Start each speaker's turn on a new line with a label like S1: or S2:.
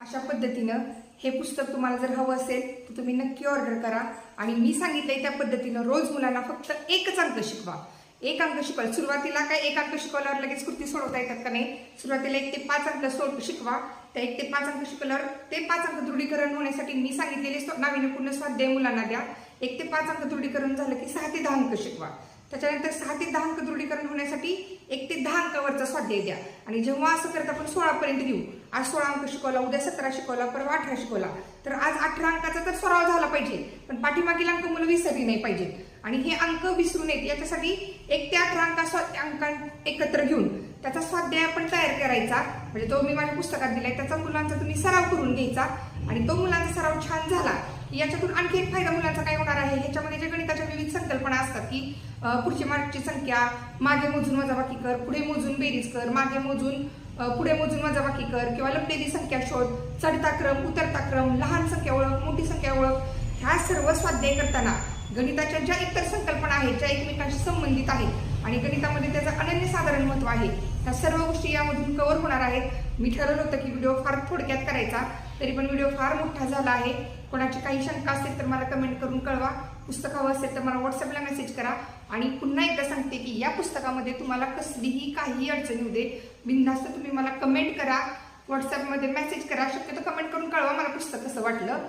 S1: अशा पद्धतीनं हे पुस्तक तुम्हाला जर हवं असेल तर तुम्ही नक्की ऑर्डर करा आणि मी सांगितलंय त्या पद्धतीनं रोज मुलांना फक्त एकच अंक शिकवा. एक अंक शिकवा. सुरुवातीला काय एक अंक शिकवल्यावर लगेच कृती सोडवता येतात का नाही. सुरुवातीला 1 ते 5 अंक शिकवा. त्या 1 ते 5 अंक शिकवल्यावर ते 5 अंक दृढीकरण होण्यासाठी मी सांगितलेले नाविन्यपूर्ण स्वाध्याय मुलांना द्या. 1 ते 5 अंक दृढीकरण झालं की 6 ते 10 अंक शिकवा. त्याच्यानंतर 6 ते 10 अंक दृढीकरण होण्यासाठी 1 ते 10 अंकावरचा स्वाध्याय द्या. आणि जेव्हा असं करता आपण 16 पर्यंत घेऊ. आज 16 अंक शिकवला, उद्या 17 शिकवला, परवा 18 शिकवला, तर आज 18 अंकाचा तर सराव झाला पाहिजे. पण पाठीमागील अंक मुलं विसरली नाही पाहिजेत. आणि हे अंक विसरू नयेत याच्यासाठी 1 ते 18 अंक एकत्र घेऊन त्याचा स्वाध्याय आपण तयार करायचा. म्हणजे तो मी माझ्या पुस्तकात दिलाय, त्याचा मुलांचा तुम्ही सराव करून घ्यायचा. आणि तो मुलांचा सराव छान झाला की याच्यातून आणखी एक फायदा मुलांचा काय होणार आहे. ह्याच्यामध्ये जे गणिताच्या विविध संकल्पना असतात की पुढची मागची संख्या, मागे मोजून वजाबाकी कर, पुढे मोजून बेरीज कर, मागे मोजून पुढे मोजून वजाबाकी कर, किंवा लपलेली संख्या शोध, चढता क्रम, उतरता क्रम, लहान संख्या ओळख, मोठी संख्या ओळख, ह्या सर्व स्वाध्याय करताना गणिताच्या ज्या इतर संकल्पना आहेत ज्या एकमेकांशी संबंधित आहेत आणि गणितामध्ये त्याचं अनन्यसाधारण महत्व आहे, त्या सर्व गोष्टी यामधून कव्हर होणार आहेत. मी ठरवलं होतं की व्हिडिओ फार थोडक्यात करायचा, तरी पण व्हिडिओ फार मोठा झाला आहे. कोणाची काही शंका असेल तर मला कमेंट करून कळवा. पुस्तक हवं असेल तर मला व्हॉट्सअपला मेसेज करा. आणि पुन्हा एकदा सांगते की या पुस्तकामध्ये तुम्हाला कसलीही काही अडचण येऊ दे, बिनधास्त तुम्ही मला कमेंट करा, व्हॉट्सअपमध्ये मेसेज करा. शक्यतो कमेंट करून कळवा मला पुस्तक कसं वाटलं.